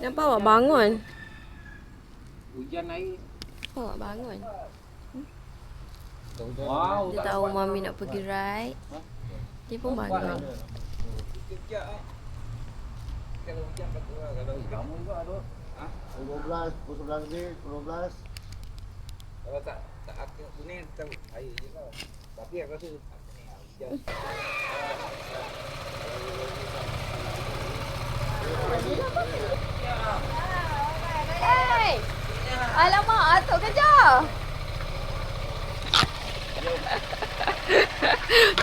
Kenapa awak bangun? Hujan air. Awak bangun. Wow, Dia tahu Mami nak pergi ride. Dia pun bangun. Kejap kalau hujan bagus lah. Kalau kamu juga ada. Ha? 12, 11 lebih, 12. Kalau tak aku ni tahu air je lah. Tapi aku rasa ni hujan. Hey! Alamak, atuk kejar.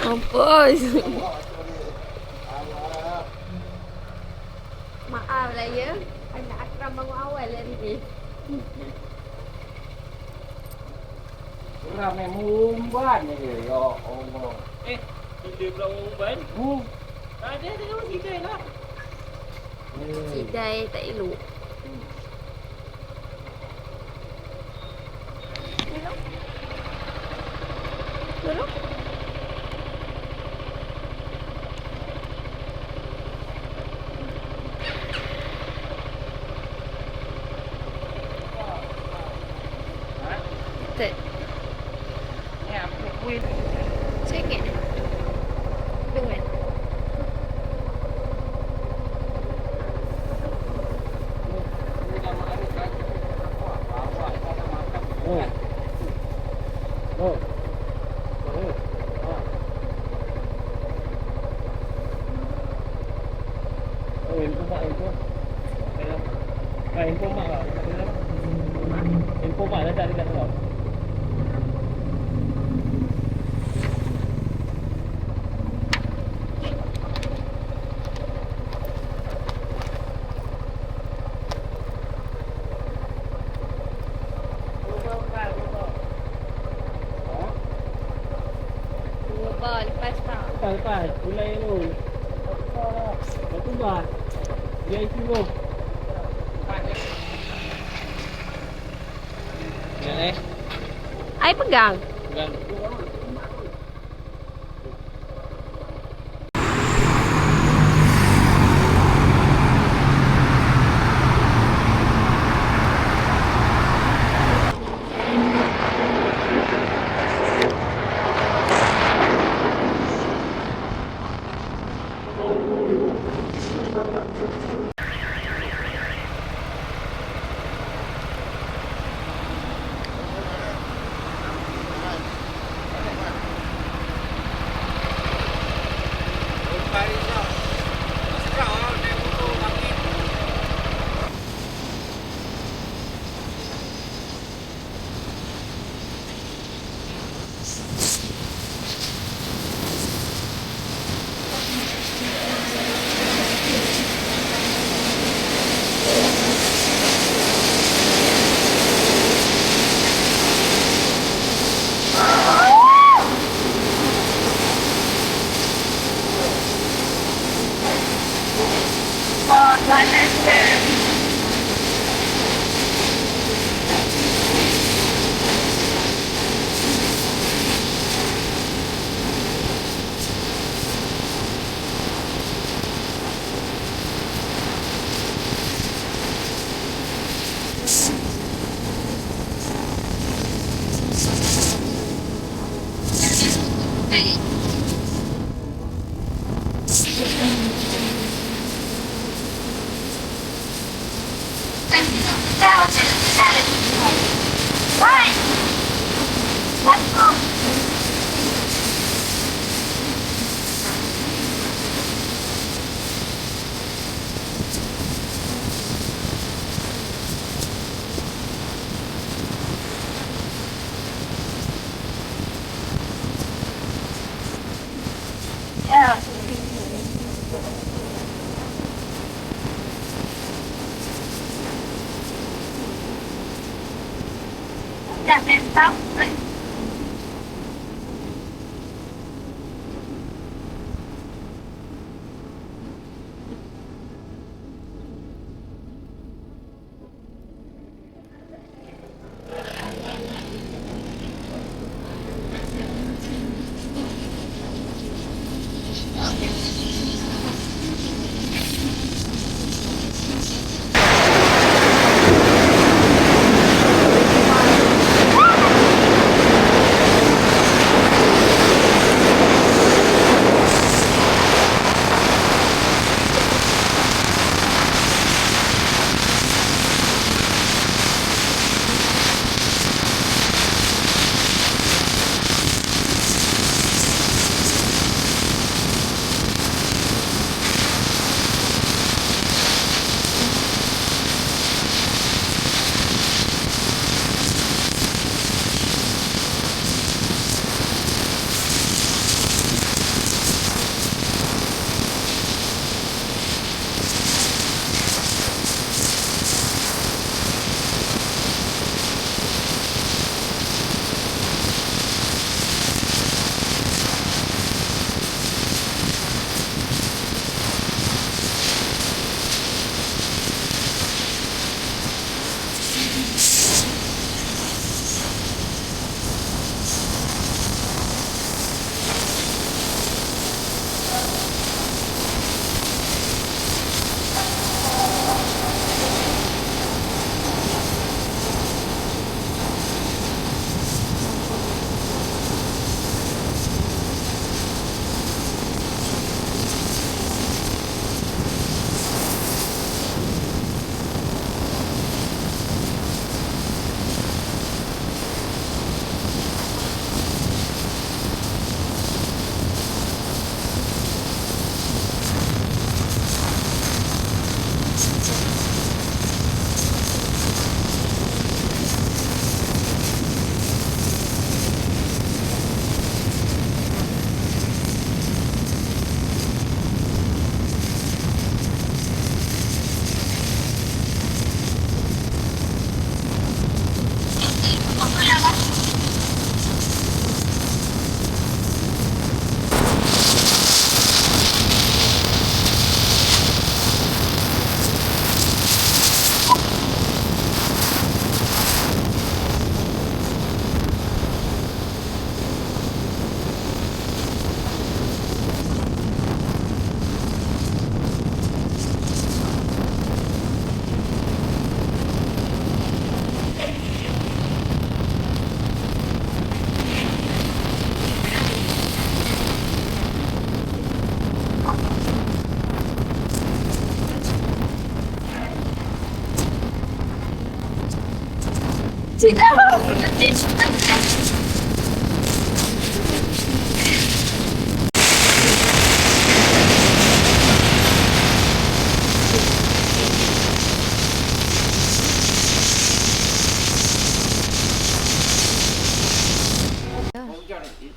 Mampus. Maaf lah ya. Anak Akram bangun awal hari ni. Geram yang mumban je. Ya Allah. Bila pula umban? Tak ada, dia orang sidai lah. Sidai tak elok. Tolong. Betul. Ni apa kuih? RM1. Dengan. Info mak lah. Info mak dah tak dekat kau. Lepas tak? Lepas. Mulai dulu. Lepas tu buat. Dia isi dulu. Ya, I pegang. Pegang.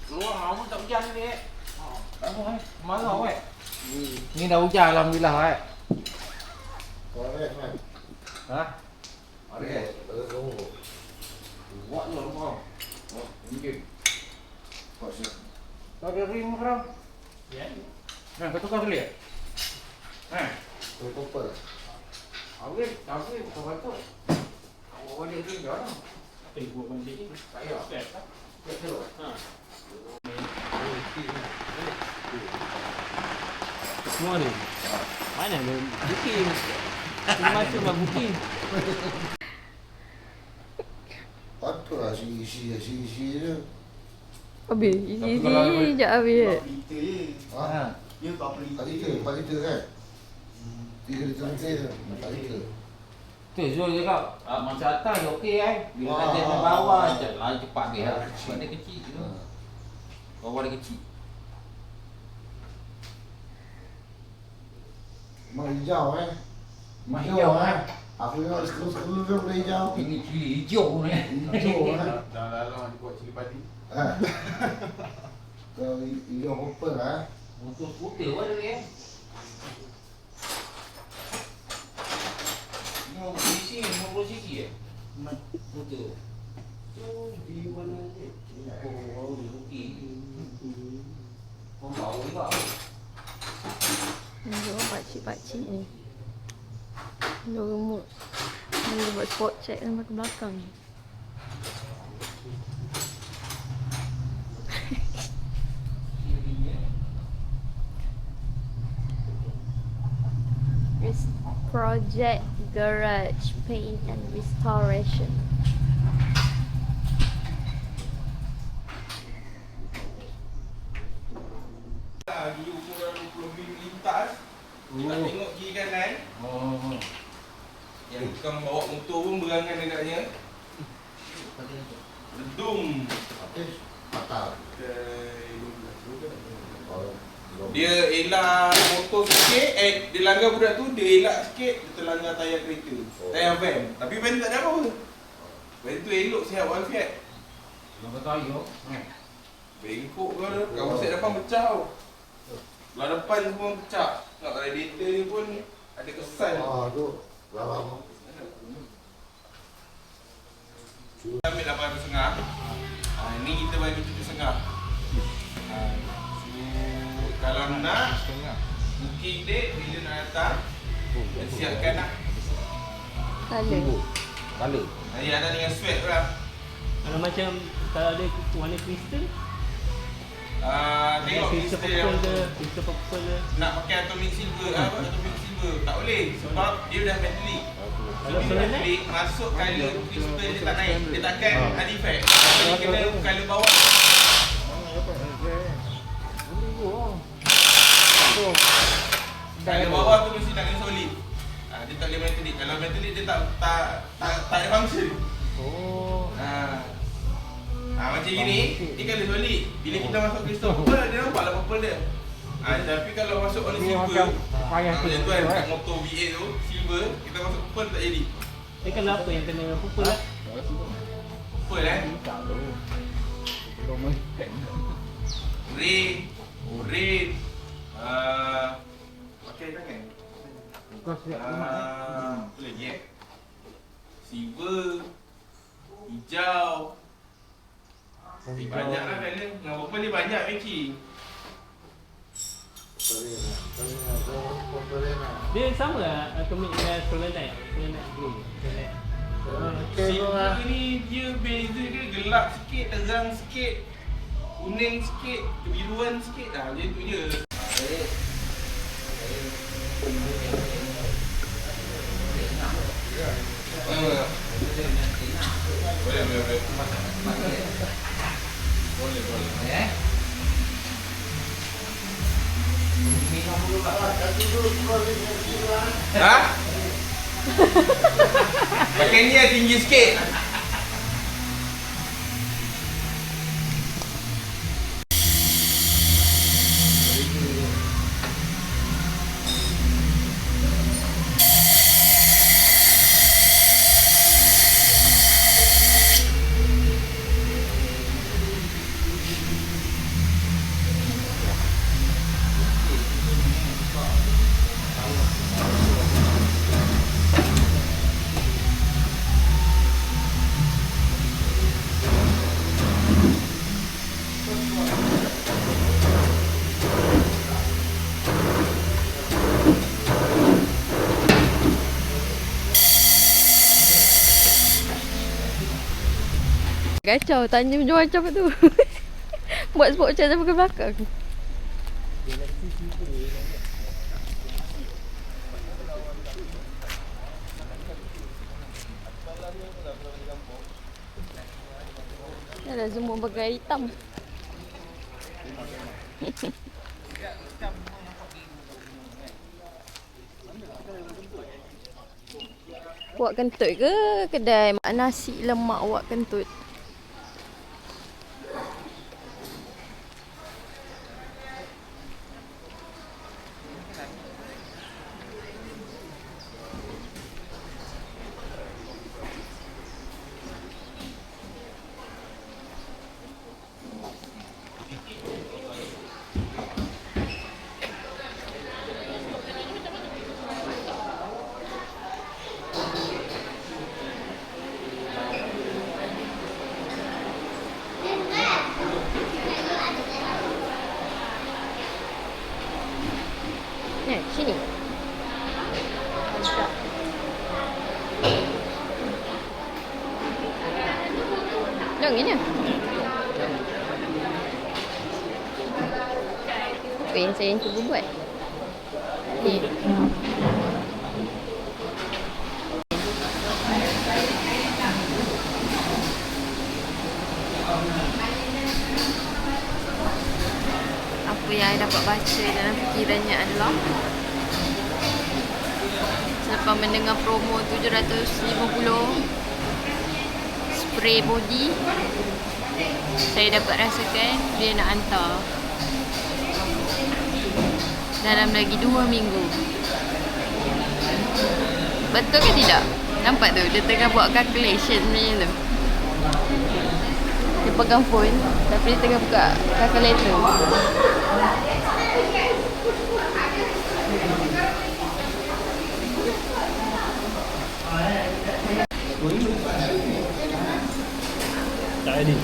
Keluar lama tak hujan ni. Apa marah weh. Ni dah hujan alhamdulillah weh. Correct, man. Ha? Okey. Oh. Buat je rumah. Oh, mungkin. Pasal. Kau ada rim sekarang? Ya. Nah, kau tukar sekali ya? Purple. Okey, kau bantu. Kau balik rim dah lah. Apa yang buat benda ni? Tak payah. Set lah. Ya, terus. Ha. Semua ni. Mana ada booking? Macam nak booking. Patut lah isi je. Habis, isi je habis. Liter je. Ha? Dia 40 4 liter kan? 3 liter lebih je. 4 liter. Tu Zul cakap, masa atas okey bila dah di bawah je lah cepat dia. Sebab dia kecil tu. Bawah dia kecil. Mak hijau Mak hijau Aku tengok sekelu-sekelu dia boleh hijau. Ini cili hijau ni. Hijau Dah lalang dia buat cili padi. Kalau hijau purple Motor skuter pun ada ni Ni isi 50cc Motor tu di mana ni? Oh, di Bukit. Kau bawa juga. Tengok pakcik-pakcik ni. Dia remut. Dia buat spot check sampai ke belakang. This project garage paint and restoration. Di ukuran 20 mm lintas. Dia nak tengok kiri kanan. Oh. Yang tukang bawa motor pun berangan agaknya. Ledung. Habis patah. Dia elak motor sikit, dia langgar budak tu, dia elak sikit, dia terlanggar tayar kereta. Tayar van. Tapi van tak ada apa. Van tu elok sihat walafiat. Langgar tayar. Bengkok ke ada, kawan set depan pecah tau. Belah depan semua pecah. Tengok radiator ni pun ada kesan. Tu lama. Kita ambil 8.5. Ni kita bagi 7.5. Kalau nak booking date bila nak datang, siapkan lah. Color. Nanti ada dengan sweat lah. Kalau macam kalau ada warna kristal, Tengok kristal kristal yang purple ke, kristal purple ke. nak pakai atomic silver atomic silver tak boleh sebab dia dah metallic. Kalau Bila solid metallic masuk color kristal dia tak naik, dia takkan ada effect. Jadi kena color bawah. Color bawah tu mesti nak kena solid. Dia tak boleh metallic. Kalau metallic dia tak ada function. Oh. Macam gini, dia color solid. Bila kita masuk kristal purple, dia nampak lah purple dia. Tapi kalau masuk on Dia silver, macam payah tu. macam tu kan, kat motor V8 tu, silver, kita masuk pearl tak jadi. Kalau apa yang kena pukul lah. Pearl Tak tahu. Belum makan. red, red, pakai tangan. Kau siap Apa lagi silver, hijau. Banyak lah colour. Nama apa ni banyak matching. Dia sama lah komik dengan Solanite. Solanite blue. Silver ni dia beza dia gelap sikit, terang sikit, kuning sikit, kebiruan sikit dah. Macam tu je. Boleh. Ha? Pakai ni yang tinggi sikit. Kacau, tanya macam tu. Buat spot check sampai ke belakang. Dah semua pakai hitam. Wak kentut ke kedai mak nasi lemak wak kentut? Sini. Yang ini. Apa yang saya cuba buat? Ni. Apa yang saya dapat baca dalam fikirannya adalah selepas mendengar promo 750 spray body, saya dapat rasakan dia nak hantar dalam lagi 2 minggu. Betul ke tidak? Nampak tu, dia tengah buat calculation sebenarnya tu. Dia pegang phone tapi dia tengah buka calculator. Tak ada.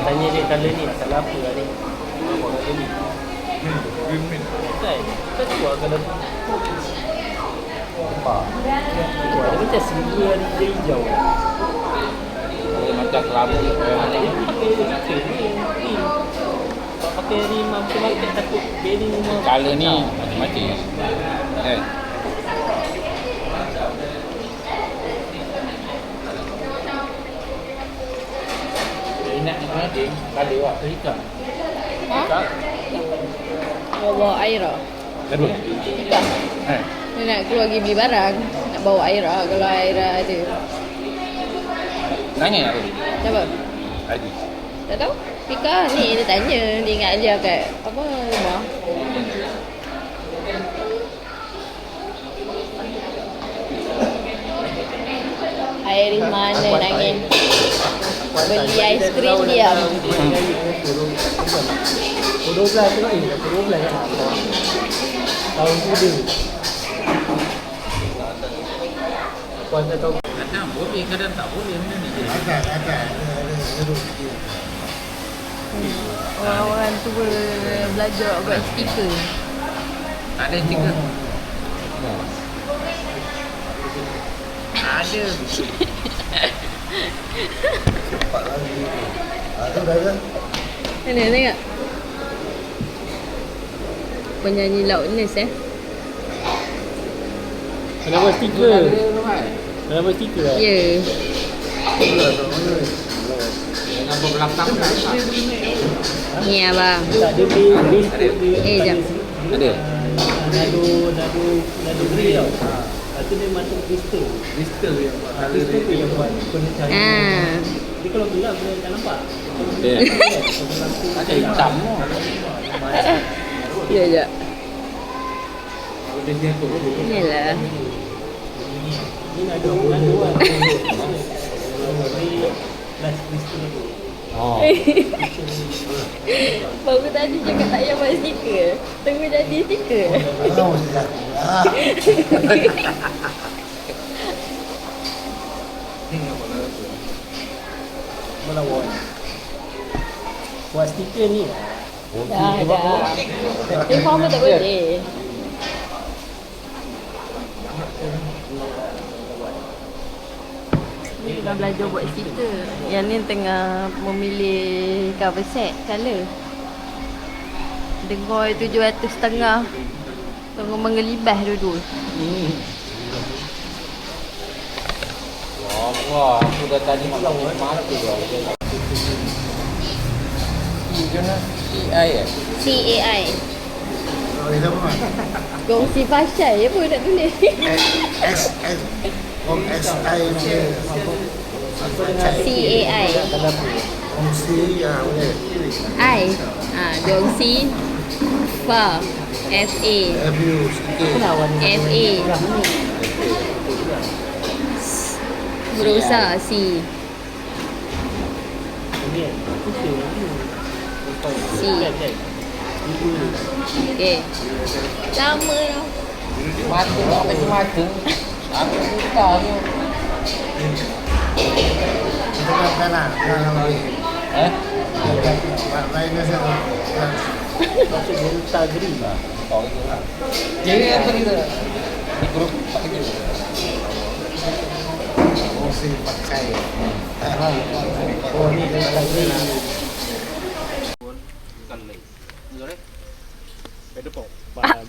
Tanya dia colour ni salah apa lah ni? Apa colour ni? Kan? Kita jual colour ni. Nampak? Dia macam silver dia hijau. Macam kelabu. Dia pakai ni. Pakai rim macam-macam takut bearing semua. Color ni macam-macam. Nak mana dia? Color awak hitam. Ha? Bawa air ah. Terus. Hitam. Dia nak keluar pergi beli barang. Nak bawa Aira kalau Aira ada. Tanya apa? Siapa? Adi. Tak tahu. Pika ni dia tanya. Dia ingat dia kat apa rumah. Airis mana nangis. Beli aiskrim diam. Pukul 12 tengok ni. Pukul 12 kan. Tahun muda. Puan tak tahu. Kadang boleh, kadang tak boleh. Macam ni je. Ada duduk sikit. Orang-orang tua belajar buat stiker. Tak ada stiker. Ada. Cepat lagi. Ada dah kan? Mana tengok. Penyanyi Loudness Kenapa stiker? Kenapa stiker lah? Ya. Dengan berbelakang lah. Ni abang. Tak ada base Jap. Ada. Nado grey tau. Lepas tu dia masuk kristal. Kristal tu yang buat kena cahaya. Tapi kalau gelap dia tak nampak. Dia. Ada hitam tu. Ya, jap. Inilah. Ni nado lah. Ni last kristal tu. Oh. Baru tadi cakap tak payah buat stiker. Tunggu jadi stiker. Tahu sudah. Melawan. Buat stiker ni. Dah. Dia faham tak boleh. Ni dah belajar buat stiker. Yang ni tengah memilih cover set colour. Dengar 750. Tengah mengelibas dua-dua. Wah, aku dah tadi malam mati lah. CAI CAI. Oh, itu apa? Kongsi pasal je pun nak tulis. SI. CAI. Kongsi ya boleh. I. Dongsi. Fa. FA. FU sikit. FA. Berusaha C. C. Okey. Sama tau. Mata tak pakai mata. Aku buta tu. Itu kan kanan. Kanan lagi. Lainnya saya. Masuk delta green. Oh, itu lah. Jadi apa kita? Di grup tak kita. Kongsi pakai. Oh ni delta green.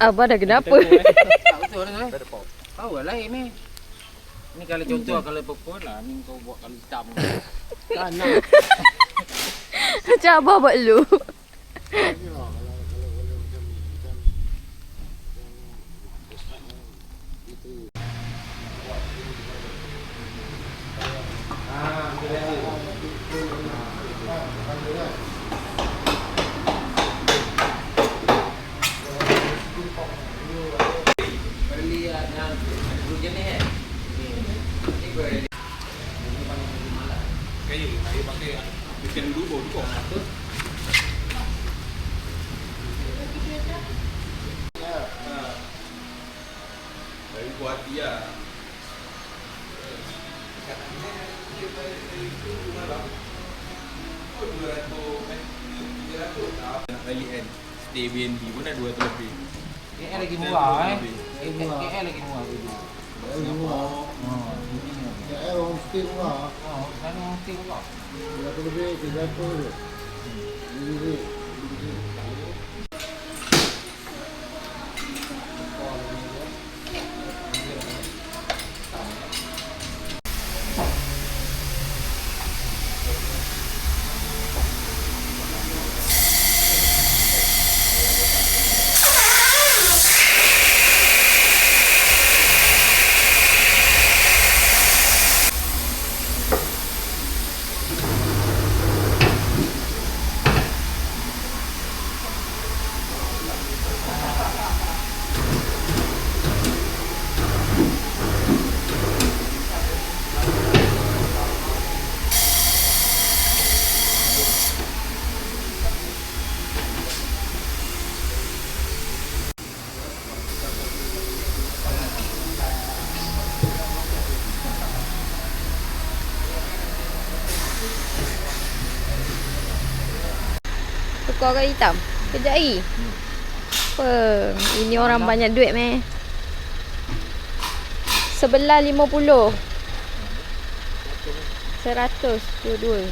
Abang dah kenapa? Tak betul dah. Tahu lah lain ni. Ni kalau contoh kalau purple lah, ni kau buat kalau hitam. Tak nak. Macam abang buat lu. Kayu pakai bikin dulu baru kau. Dari buat dia. Balik kan stay BNB pun dah 200 lebih. KL lagi murah KL lagi murah dulu. Ya, homestay murah. Oh, sana mesti murah. 300 lebih, 300 je. Ini. Tukar ke hitam? Kejap lagi. Apa? Ini orang banyak duit meh. Sebelah 50. 100 dua-dua.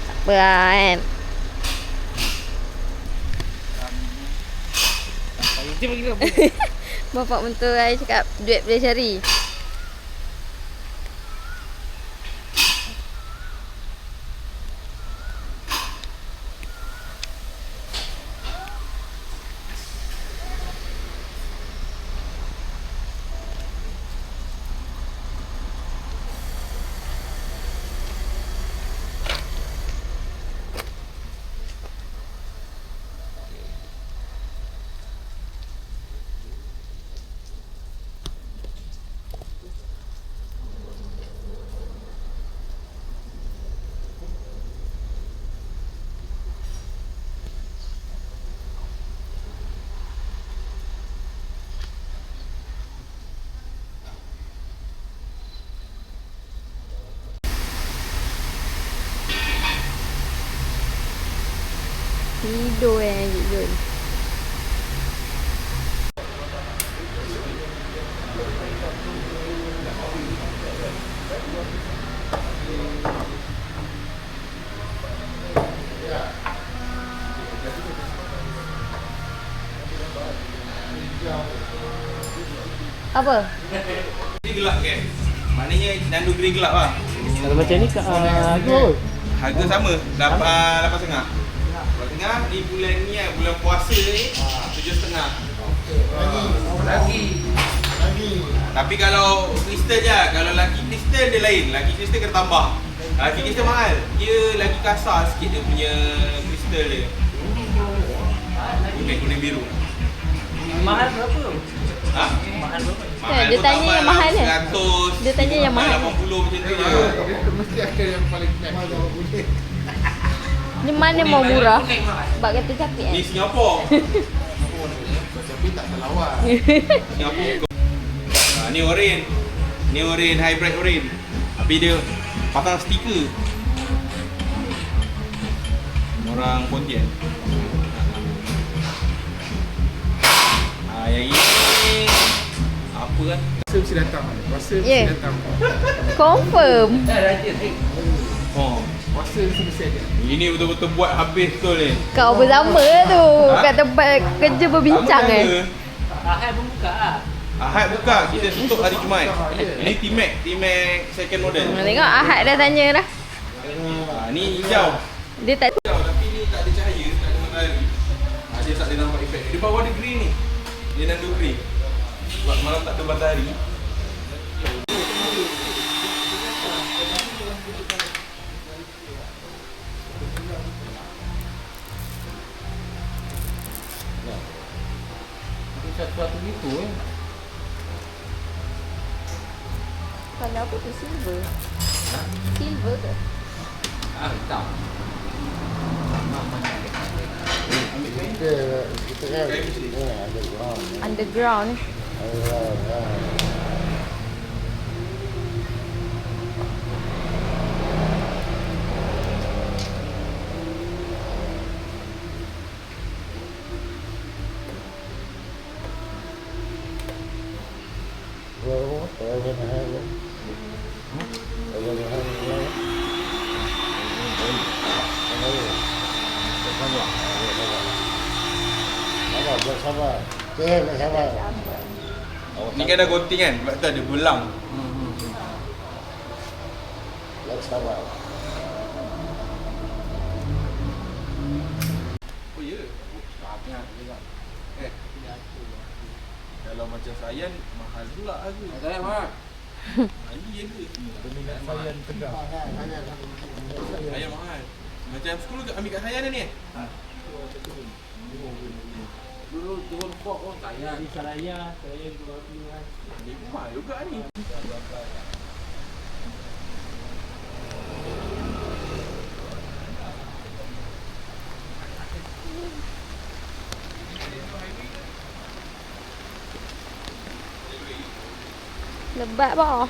Tak apa lah kan. Bapak mentua saya cakap duit boleh cari. Tidur Cik Jun. Apa? Ini gelap kan? Maknanya Nando Green gelap lah. Kalau macam ni harga Harga sama, 8.5. 8.5 di bulan ni lah, bulan puasa ni 7.5. Lagi. Tapi kalau kristal je, kalau laki kristal dia lain. Laki kristal kena tambah. Laki kristal mahal. Dia lagi kasar sikit dia punya kristal dia. Kuning biru. mahal berapa? Ha? Mahal berapa? Mahal Dia pun tanya tak yang mahal dia. 100. Dia tanya yang mahal. 80 macam tu je. Mesti akan yang paling mahal kalau boleh. Ni mana mau murah? Sebab kata capek kan? Ni Singapura. Tapi tak terlawan. Singapura. Ni oren. Ni oren, hybrid oren. Tapi dia pasang stiker. Orang Pontian. Yang ini apa kan? Rasa mesti datang. Rasa Ya. mesti datang. Confirm. Oh, Rasa mesti ada. ini betul-betul buat habis betul ni. Kau bersama tu Ha? kat tempat kerja berbincang Apa kan? nama? Ahad pun buka lah. Ahad buka, kita tutup hari Jumaat. Ini T-Max second model. Tengok Ahad dah tanya dah. Ni hijau. Dia tak Hijau tapi ni tak ada cahaya, tak ada matahari. Dia tak ada nampak efek. Dia bawah dia green ni. Dia nando green. Sebab malam tak ada matahari. Satu-satu gitu Kalau apa tu silver. Silver ke? hitam. Kita kan ada ground. Underground. Sabar. Sabar. Ni kan dah gunting kan? Sebab tu ada belang. Sabar. Oh ya? Banyak juga. Kalau macam Sayan, mahal pula harga. Saya mah. Ini je ke? Sayan tegak. Sayan mahal. Macam sekolah ambil kat Sayan ni Dulu turun pok pun saya. Di Saraya 20-an. Ni mahal juga ni. Lebat bah.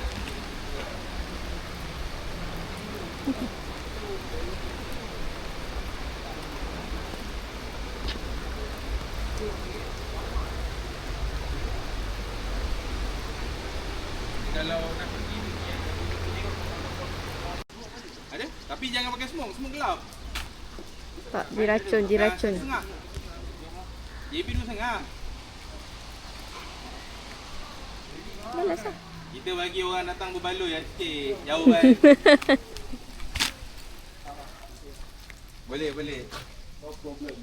Tapi jangan pakai smoke gelap. Tak, diracun, diracun. Setengah. JB 2.5. Malas lah. Kita bagi orang datang berbaloi lah sikit. Jauh kan. Boleh, boleh. No problem.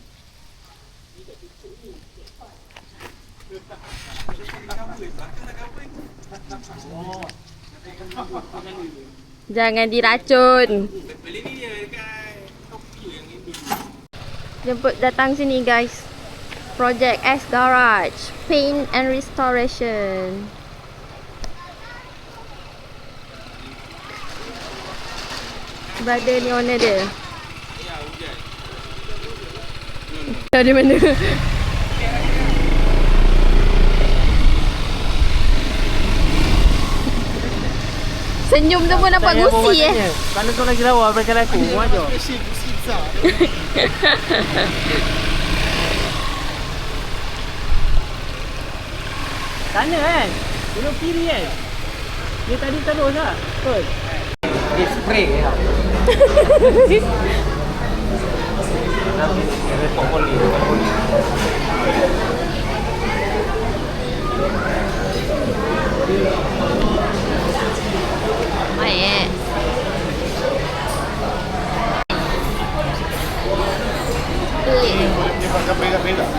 Jangan diracun. Boleh ni dia dekat Tokyo yang ini. Jemput datang sini guys. Project S Garage, Paint and Restoration. Brother ni owner dia. Ya, hujan. Dari mana? Senyum tu pun nampak gusi Kalau kau lagi lawa daripada aku, buat je. Sana kan? Belok kiri kan? Dia tadi terus tak? Betul? Dia spray ya. Repot poli. Baik. Pelik. Dia pakai perak-perak.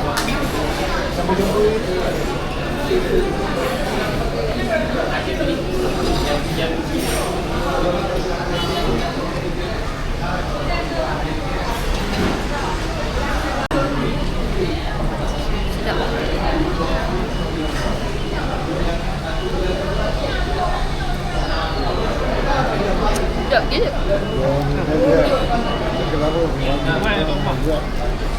Sedap je.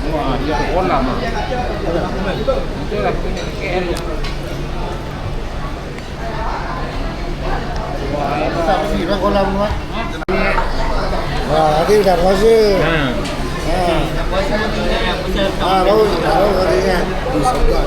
Wah, dia kolam ah. Betul lah punya KL. Tak sih, bang kolam tu. Wah, ada dah puasa. Baru katanya. Sedap.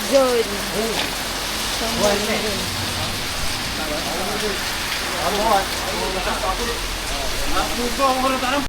Zon. Aku kau kalau tak nampak.